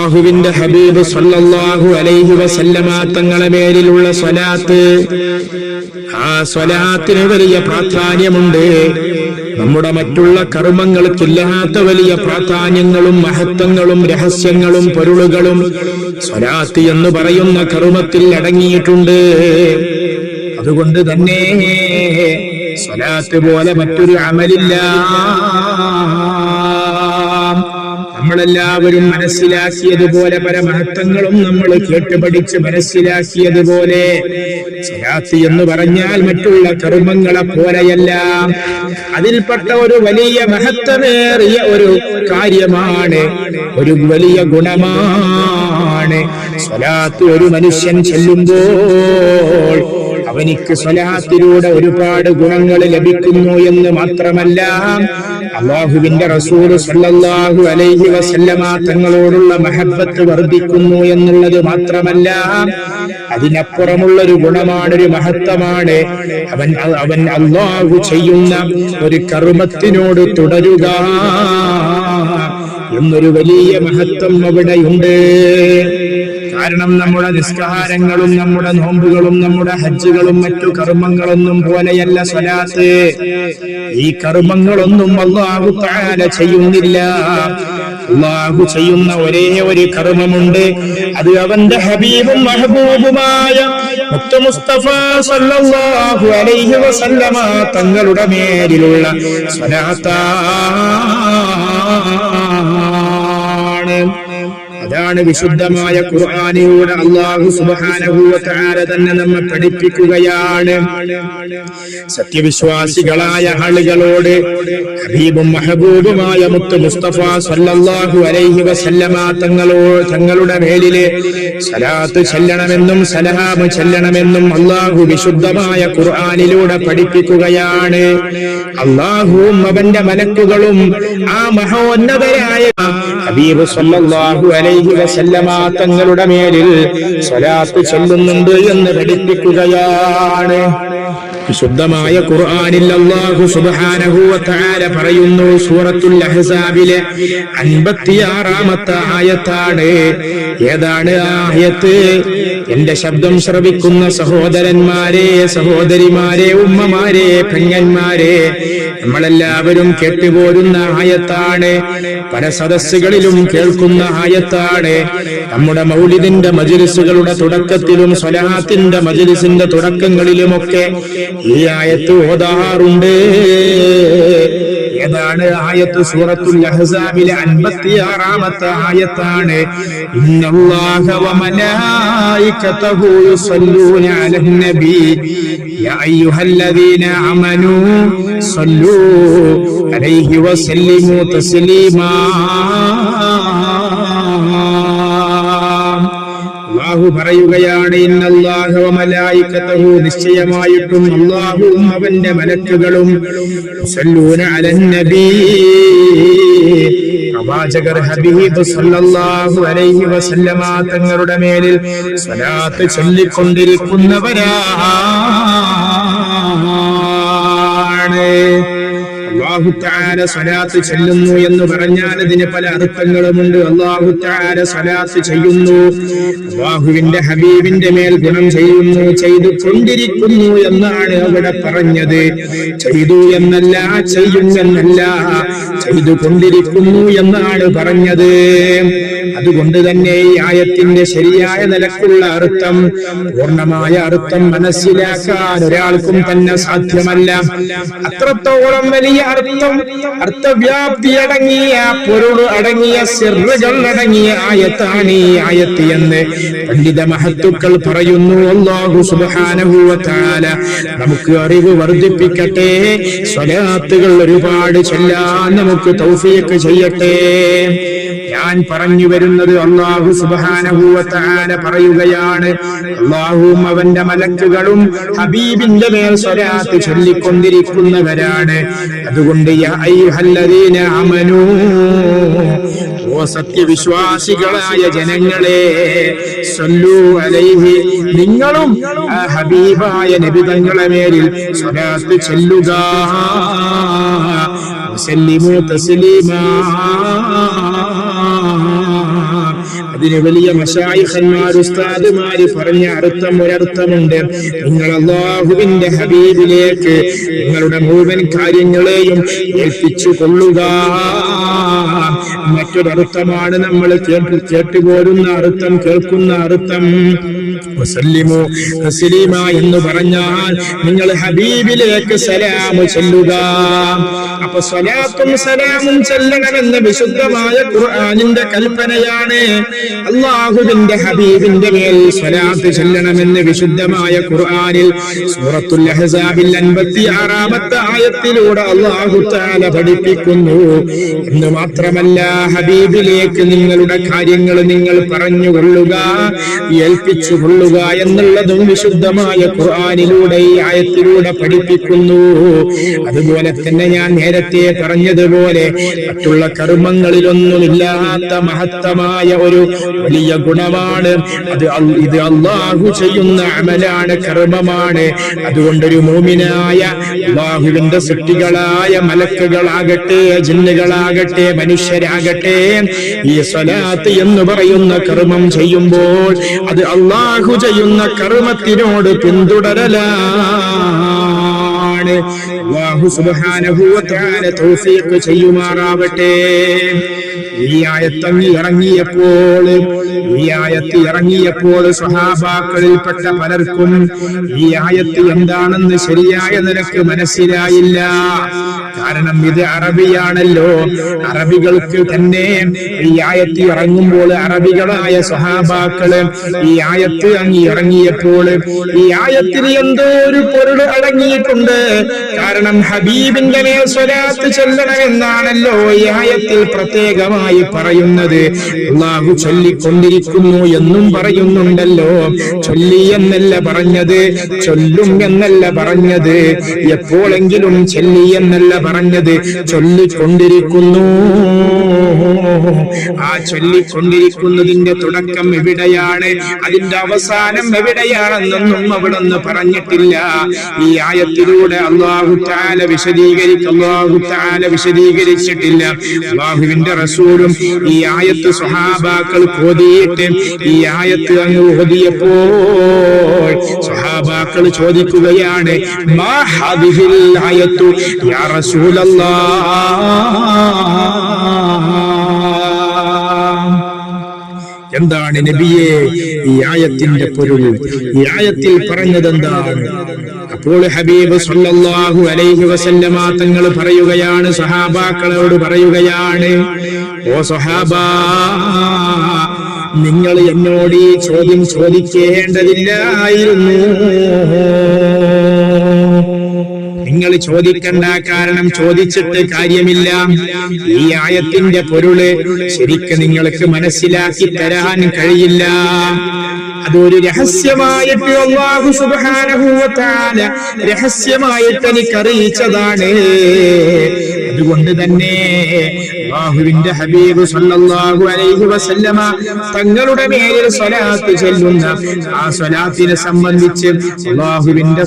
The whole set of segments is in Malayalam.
അല്ലാഹുവിന്റെ ഹബീബ് സല്ലല്ലാഹു അലൈഹി വസല്ലമ തങ്ങളെ മേലിലുള്ള സ്വലാത്ത്, ആ സ്വലാത്തിന് വലിയ പ്രാധാന്യമുണ്ട്. നമ്മുടെ മറ്റുള്ള കർമ്മങ്ങൾക്കില്ലാത്ത വലിയ പ്രാധാന്യങ്ങളും മഹത്വങ്ങളും രഹസ്യങ്ങളും പൊരുളുകളും സ്വലാത്ത് എന്ന് പറയുന്ന കർമ്മത്തിൽ അടങ്ങിയിട്ടുണ്ട്. അതുകൊണ്ട് തന്നെ സ്വലാത്ത് പോലെ മറ്റൊരു അമലില്ല. നമ്മളെല്ലാവരും മനസ്സിലാക്കിയതുപോലെ, പല മഹത്വങ്ങളും നമ്മൾ കേട്ടുപഠിച്ച് മനസ്സിലാക്കിയതുപോലെ, സ്വലാത്ത് എന്ന് പറഞ്ഞാൽ മറ്റുള്ള കർമ്മങ്ങളെ പോലെയല്ല. അതിൽപ്പെട്ട ഒരു വലിയ മഹത്വമേറിയ ഒരു കാര്യമാണ്, ഒരു വലിയ ഗുണമാണ്. സ്വലാത്ത് ഒരു മനുഷ്യൻ ചൊല്ലുമ്പോൾ അവനിക്ക് സ്വലാത്തിലൂടെ ഒരുപാട് ഗുണങ്ങൾ ലഭിക്കുന്നു എന്ന് മാത്രമല്ല, അല്ലാഹുവിന്റെ റസൂൽ സല്ലല്ലാഹു അലൈഹി വസല്ലമ തങ്ങളോടുള്ള മഹബ്ബത്ത് വർദ്ധിക്കുന്നു എന്നുള്ളത് മാത്രമല്ല, അതിനപ്പുറമുള്ളൊരു ഗുണമാണ്, ഒരു മഹത്വമാണ്. അവൻ അല്ലാഹു ചെയ്യുന്ന ഒരു കർമ്മത്തിനോട് തുടരുക എന്നൊരു വലിയ മഹത്വം അവിടെയുണ്ട്. കാരണം നമ്മുടെ നിസ്കാരങ്ങളും നമ്മുടെ നോമ്പുകളും നമ്മുടെ ഹജ്ജുകളും മറ്റു കർമ്മങ്ങളൊന്നും പോലെയല്ല സ്വലാത്ത്. ഈ കർമ്മങ്ങളൊന്നും അല്ലാഹു തആല ചെയ്യുന്നില്ല. അല്ലാഹു ചെയ്യുന്ന ഒരേ ഒരു കർമ്മമുണ്ട്, അത് അവന്റെ ഹബീബും മഹബൂബുമായ മുത്ത് മുസ്തഫ സല്ലല്ലാഹു അലൈഹി വസല്ലമ തങ്ങളുടെ മേലിലുള്ള സ്വലാത്താണ്. അതാണ് വിശുദ്ധമായ ഖുർആനിലൂടെ അല്ലാഹു സുബ്ഹാനഹു വ തആല തന്നെ നമ്മെ പഠിപ്പിക്കുകയാണ്. സത്യവിശ്വാസികളായ ആളുകളോട് ഹബീബും മഹബൂബുമായ മുത്ത് മുസ്തഫ സല്ലല്ലാഹു അലൈഹി വസല്ലമ തങ്ങളുടെ മേലിലെ സ്വലാത്ത് ചൊല്ലണമെന്നും സലാം ചൊല്ലണമെന്നും അല്ലാഹു വിശുദ്ധമായ ഖുർആനിലൂടെ പഠിപ്പിക്കുകയാണ്. അല്ലാഹുവും അവന്റെ മലക്കുകളും ആ മഹോന്നതരായ ഹബീബ് സല്ലല്ലാഹു അലൈഹി വസല്ലമ തങ്ങളുടെ മേലിൽ സ്വലാത്ത് ചൊല്ലുന്നുണ്ട് എന്ന് പഠിപ്പിക്കുകയാണ്. വിശുദ്ധമായ ഖുർആനിൽ അല്ലാഹു സുബ്ഹാനഹു വ തആല പറയുന്നു, സൂറത്തുൽ അഹ്സാബിലെ 56-ാമത്തെ ആയത്താണ്. ഏതാണ് ആയത്ത്? എന്റെ ശബ്ദം ശ്രവിക്കുന്ന സഹോദരന്മാരെ, സഹോദരിമാരെ, ഉമ്മമാരെ, പെങ്ങന്മാരെ, നമ്മളെല്ലാവരും കേട്ടുപോരുന്ന ആയത്താണ്. പല സദസ്സുകളിലും കേൾക്കുന്ന ആയത്താണ്. നമ്മുടെ മൗലിദിന്റെ മജ്‌ലിസുകളുടെ തുടക്കത്തിലും സ്വലാത്തിന്റെ മജ്‌ലിസിന്റെ തുടക്കങ്ങളിലുമൊക്കെ ഈ ആയത്ത് ഓതാറുണ്ട്. ഏതാണ് ആയത്ത്? സൂറത്തുൽ അഹ്സാബിലെ 56-ാമത്തെ ആയത്താണ്. ഇന്നല്ലാഹ വ മലായികതഹു യുസല്ലൂന അലൻ നബി യാ അയ്യുഹല്ലദീന ആമനൂ സല്ലൂ അലൈഹി വസല്ലിമു തസ്ലീമാ. അല്ലാഹു പറയുകയാണ്, ഇന്നല്ലാഹ വ മലായികതഹു, നിശ്ചയമായിട്ടും അല്ലാഹുവും അവന്റെ മലക്കുകളും യുസല്ലൂന അലൻ നബി, പ്രവാചകർ ഹബീബ് സല്ലല്ലാഹു അലൈഹി വസല്ലമ തങ്ങളുടെ മേലിൽ സ്വലാത്ത് ചൊല്ലിക്കൊണ്ടിരിക്കുന്നവരാണ്. അല്ലാഹു തആല സ്വലാത്ത് ചൊല്ലുന്നു എന്ന് പറഞ്ഞാൽ അതിന് പല അർത്ഥങ്ങളുമുണ്ട്. അല്ലാഹു തആല സ്വലാത്ത് ചെയ്യുന്നു, അല്ലാഹുവിന്റെ ഹബീബിന്റെ മേൽ ഗുണം ചെയ്യുന്നു, ചെയ്തു കൊണ്ടിരിക്കുന്നു എന്നാണ് അവിടെ പറഞ്ഞത്. ചെയ്തു എന്നല്ല, ചെയ്യും എന്നല്ല, ചെയ്തു കൊണ്ടിരിക്കുന്നു എന്നാണ് പറഞ്ഞത്. അതുകൊണ്ട് തന്നെ ഈ ആയത്തിന്റെ ശരിയായ നിലക്കുള്ള അർത്ഥം, പൂർണ്ണമായ അർത്ഥം മനസ്സിലാക്കാൻ ഒരാൾക്കും തന്നെ സാധ്യമല്ല. അത്രത്തോളം വലിയ അർത്ഥം, അർത്ഥവ്യാപ്തി അടങ്ങിയ, പൊരുൾ അടങ്ങിയ, സിർറുകൾ അടങ്ങിയ ആയത്താണ് ഈ ആയത്ത് എന്ന് പണ്ഡിത മഹത്തുക്കൾ പറയുന്നു. അല്ലാഹു സുബ്ഹാനഹു വ തആല നമുക്ക് അറിവ് വർദ്ധിപ്പിക്കട്ടെ. സ്വലാത്തുകൾ ഒരുപാട് ചൊല്ലാൻ നമുക്ക് തൗഫീഖ് ചെയ്യട്ടെ. ഞാൻ പറഞ്ഞു വരുന്നത്, അല്ലാഹു സുബ്ഹാനഹു വ തആല പറയുകയാണ്, അല്ലാഹുവും അവന്റെ മലക്കുകളും ഹബീബിന്റെ മേൽ സ്വലാത്ത് ചൊല്ലിക്കൊണ്ടിരിക്കുന്നവരാണ്. അതുകൊണ്ട് യാ അയ്യുഹല്ലദീന ആമനൂ, ഓ സത്യവിശ്വാസികളായ ജനങ്ങളെ, സല്ലൂ അലൈഹി, നിങ്ങളും ആ ഹബീബായ നബി തങ്ങളുടെ മേലിൽ സ്വലാത്ത് ചൊല്ലുക. വസല്ലിമു തസ്ലീമാ, അതിന് വലിയ മശായിഖന്മാർ ഉസ്താദുമാര് പറഞ്ഞ അർത്ഥം ഒരർത്ഥമുണ്ട്. നിങ്ങൾ അല്ലാഹുവിന്റെ ഹബീബിലേക്ക് നിങ്ങളുടെ മുഴുവൻ കാര്യങ്ങളെയും ഏൽപ്പിച്ചു കൊള്ളുക. മറ്റൊരർത്ഥമാണ് നമ്മൾ കേട്ടുപോരുന്ന അർത്ഥം, കേൾക്കുന്ന അർത്ഥം. വസല്ലിമു തസ്ലീമ എന്ന് പറഞ്ഞാൽ നിങ്ങൾ ഹബീബിലേക്ക് സലാം ചൊല്ലുക. അപ്പൊ സ്വലാത്തും സലാമും ചൊല്ലണമെന്ന് വിശുദ്ധമായ ഖുർആനിന്റെ കൽപ്പനയാണ്. അല്ലാഹുവിന്റെ ഹബീബിന്റെ മേൽ സ്വലാത്ത് ചൊല്ലണമെന്ന് വിശുദ്ധമായ ഖുർആനിൽ സൂറത്തുൽ അഹ്സാബിൽ 56-ാമത്തെ ആയത്തിലൂടെ അല്ലാഹു തആല പഠിപ്പിക്കുന്നു. എന്ന് മാത്രമല്ല, ഹബീബിലേക്ക് നിങ്ങളുടെ കാര്യങ്ങൾ നിങ്ങൾ പറഞ്ഞുകൊള്ളുക, ഏൽപ്പിച്ചുകൊള്ളുക എന്നുള്ളതും വിശുദ്ധമായ ഖുർആനിലൂടെ ഈ ആയത്തിലൂടെ പഠിപ്പിക്കുന്നു. അതുപോലെ തന്നെ ഞാൻ നേരത്തെ പറഞ്ഞതുപോലെ മറ്റുള്ള കർമ്മങ്ങളിലൊന്നുമില്ലാത്ത മഹത്തമായ ഒരു വലിയ ഗുണമാണ് ഇത് അല്ലാഹു ചെയ്യുന്ന അമലാണ്, കർമ്മമാണ്. അതുകൊണ്ടൊരു മുഅ്മിനായ അല്ലാഹുവിന്റെ സൃഷ്ടികളായ മലക്കുകളാകട്ടെ, ജിന്നുകളാകട്ടെ, മനുഷ്യരാകട്ടെ, ഈ സ്വലാത്ത് എന്ന് പറയുന്ന കർമ്മം ചെയ്യുമ്പോൾ അത് അല്ലാഹു ചെയ്യുന്ന കർമ്മത്തിനോട് പിന്തുടരലാണ്. അല്ലാഹു സുബ്ഹാനഹു വ തആല തൗഫീഖ് ചെയ്യുമാറാവട്ടെ. ഈ ആയത്ത് ഇറങ്ങിയപ്പോൾ സ്വഹാബാക്കളിൽപ്പെട്ട പലർക്കും ഈ ആയത്ത് എന്താണെന്ന് ശരിയായ നിലക്ക് മനസ്സിലായില്ല. കാരണം ഇത് അറബിയാണല്ലോ. അറബികൾക്ക് തന്നെ ഈ ആയത്ത് ഇറങ്ങുമ്പോൾ അറബികളായ സ്വഹാബാക്കള് ഈ ആയത്ത് ഇറങ്ങിയപ്പോൾ ഈ ആയത്തിന് എന്തോ ഒരു പൊരുൾ അടങ്ങിയിട്ടുണ്ട്. കാരണം ഹബീബിന്റെ മേൽ സ്വലാത്ത് ചൊല്ലണമെന്നാണല്ലോ ഈ ആയത്തിൽ പ്രത്യേകമായി പറയുന്നത്. അല്ലാഹു ചൊല്ലിക്കൊണ്ടിരിക്കുന്നു എന്നും പറയുന്നുണ്ടല്ലോ. ചൊല്ലി എന്നല്ല പറഞ്ഞത്, ചൊല്ലും എന്നല്ല പറഞ്ഞത്, എപ്പോഴെങ്കിലും ചൊല്ലി എന്നല്ല പറഞ്ഞത്, ചൊല്ലിക്കൊണ്ടിരിക്കുന്നു. ആ ചൊല്ലിക്കൊണ്ടിരിക്കുന്നതിന്റെ തുടക്കം എവിടെയാണ്, അതിന്റെ അവസാനം എവിടെയാണെന്നൊന്നും അവിടെ നിന്ന് പറഞ്ഞിട്ടില്ല. ഈ ആയത്തിലൂടെ അല്ലാഹു തആല വിശദീകരിച്ചിട്ടില്ല. അല്ലാഹുവിന്റെ റസൂലും ഈ ആയത്ത് സ്വഹാബാക്കൾ ഓതിയിട്ട് ഈ ആയത്ത് അങ്ങ് ഓതിയപ്പോൾ സ്വഹാബാക്കൾ ചോദിക്കുകയാണ്, മാ ഹാദിഹിൽ ആയത്തു യാ റസൂലല്ലാഹ്, എന്താണ് നബിയെ ഈ ആയത്തിന്റെ പൊരുൾ, ഈ ആയത്തിൽ പറഞ്ഞത് എന്താണ്? അപ്പോൾ ഹബീബ് സല്ലല്ലാഹു അലൈഹി വസല്ലമ തങ്ങൾ പറയുകയാണ്, സഹാബാക്കളോട് പറയുകയാണ്, ഓ സഹാബാ, നിങ്ങൾ എന്നോട് ഈ ചോദ്യം ചോദിക്കേണ്ടതില്ലായിരുന്നു. നിങ്ങൾ ചോദിക്കണ്ട, കാരണം ചോദിച്ചിട്ട് കാര്യമില്ല. ഈ ആയത്തിന്റെ പൊരുള് ശരിക്കും നിങ്ങൾക്ക് മനസ്സിലാക്കി തരാൻ കഴിയില്ല. അതൊരു രഹസ്യമായിട്ട് അല്ലാഹു സുബ്ഹാനഹു വ തആല രഹസ്യമായിട്ട് എനിക്ക് അറിയിച്ചതാണ്. അതുകൊണ്ട് തന്നെ അല്ലാഹുവിന്റെ ഹബീബ് സല്ലല്ലാഹു അലൈഹി വസല്ലമ തങ്ങളുടെ മേലിൽ സ്വലാത്ത് ചൊല്ലുന്ന ആ സ്വലാത്തിനെ സംബന്ധിച്ച് അല്ലാഹുവിന്റെ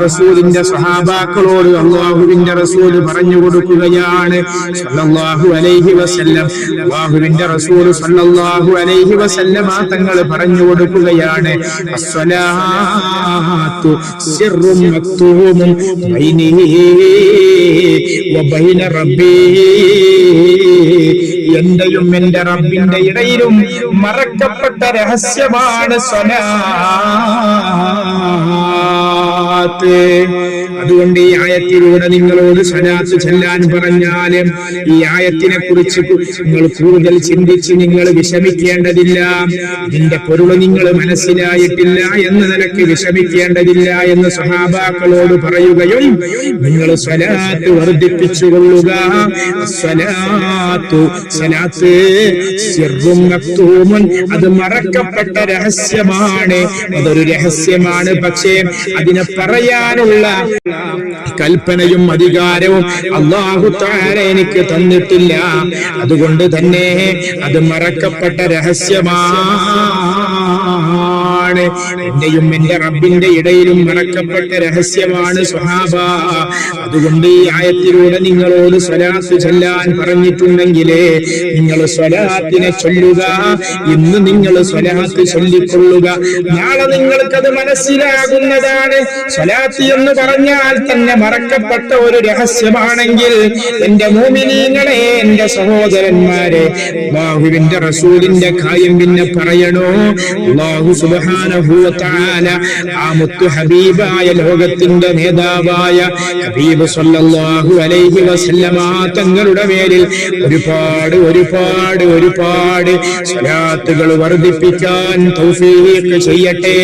റസൂലിന്റെ സ്വഹാബാക്കളോട് അല്ലാഹുവിന്റെ റസൂൽ പറഞ്ഞു കൊടുക്കുകയാണ്. സല്ലല്ലാഹു അലൈഹി വസല്ലം അല്ലാഹുവിന്റെ റസൂൽ സല്ലല്ലാഹു അലൈഹി വസല്ലമ തങ്ങൾ പറഞ്ഞു കൊടുക്കുകയാണ്, അസ്സലാത്തു സിർറും മക്തൂമുൻ ബൈനി വ ബൈന റബ്ബി, എന്റെയും എന്റെ റബ്ബിന്റെ ഇടയിലും മറക്കപ്പെട്ട രഹസ്യമാണ് സ്വലാത്ത്. അതുകൊണ്ട് ഈ ആയത്തിലൂടെ നിങ്ങളോട് സ്വലാത്ത് ചൊല്ലാൻ പറഞ്ഞാലും ഈ ആയത്തിനെ കുറിച്ച് നിങ്ങൾ കൂടുതൽ ചിന്തിച്ച് നിങ്ങൾ വിഷമിക്കേണ്ടതില്ല. ഇതിന്റെ പൊരുൾ നിങ്ങൾ മനസ്സിലായിട്ടില്ല എന്ന് നിനക്ക് വിഷമിക്കേണ്ടതില്ല എന്ന് സ്വഹാബാക്കളോട് പറയുകയും നിങ്ങൾ സ്വലാത്ത് വർദ്ധിപ്പിച്ചുകൊള്ളുക. സ്വലാത്ത് സിർറും മക്തൂമുൻ, അത് മറക്കപ്പെട്ട രഹസ്യമാണ്. അതൊരു രഹസ്യമാണ്, പക്ഷേ അതിനെ പറയാനുള്ള കൽപ്പനയും അധികാരവും അല്ലാഹു തആല എനിക്ക് തന്നിട്ടില്ല. അതുകൊണ്ട് തന്നെ അത് മറക്കപ്പെട്ട രഹസ്യമാണ്. രഹസ്യമാണ്. എന്റെയും എന്റെ റബ്ബിന്റെ ഇടയിലും മറക്കപ്പെട്ട രഹസ്യമാണ് സ്വഹാബ. അതുകൊണ്ട് ഈ ആയത്തിലൂടെ നിങ്ങളോട് സ്വലാത്ത് ചൊല്ലാൻ പറഞ്ഞിട്ടുണ്ടെങ്കിലേ നിങ്ങൾ സ്വലാത്തിനെ ചൊല്ലുക. ഇന്ന് നിങ്ങൾ സ്വലാത്ത് ചൊല്ലിക്കൊള്ളുക. നാളെ നിങ്ങൾക്കത് മനസ്സിലാകുന്നതാണ്. സ്വലാത്ത് എന്ന് പറഞ്ഞാൽ തന്നെ മറക്കപ്പെട്ട ഒരു രഹസ്യമാണെങ്കിൽ എന്റെ മുഅ്മിനീങ്ങളെ, എന്റെ സഹോദരന്മാരെ, അല്ലാഹുവിന്റെ റസൂലിന്റെ കാര്യം പിന്നെ പറയണോ? അല്ലാഹു സുബ്ഹാനഹു വ തആല ആ മുത്തു ഹബീബായ ലോകത്തിന്റെ നേതാവായ ഹബീബ് സല്ലല്ലാഹു അലൈഹി വസല്ലമ തങ്ങളുടെ പേരിൽ ഒരുപാട് ഒരുപാട് ഒരുപാട് സ്വലാത്തുകൾ വർദ്ധിപ്പിക്കാൻ തൗഫീഖ് ചെയ്യട്ടെ.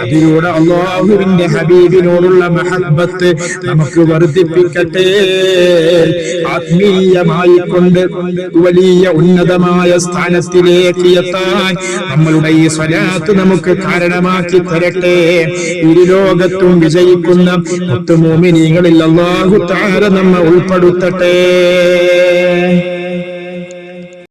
അതിലൂടെ അല്ലാഹുവിന്റെ ഹബീബിനോടുള്ള മഹബ്ബത്ത് നമുക്ക് വർദ്ധിപ്പിക്കട്ടെ. ആത്മീയമായി കൊണ്ട് വലിയ ഉന്നതമായ സ്ഥാനത്തിലേക്ക് എത്താൻ നമ്മളുടെ ഈ സ്വലാത്ത് നമുക്ക് കാരണമാക്കി തരട്ടെ. ഇരുലോകത്തും വിജയിക്കുന്ന മുഅ്മിനീങ്ങളിൽ അല്ലാഹു തആല നമ്മെ ഉൾപ്പെടുത്തട്ടെ.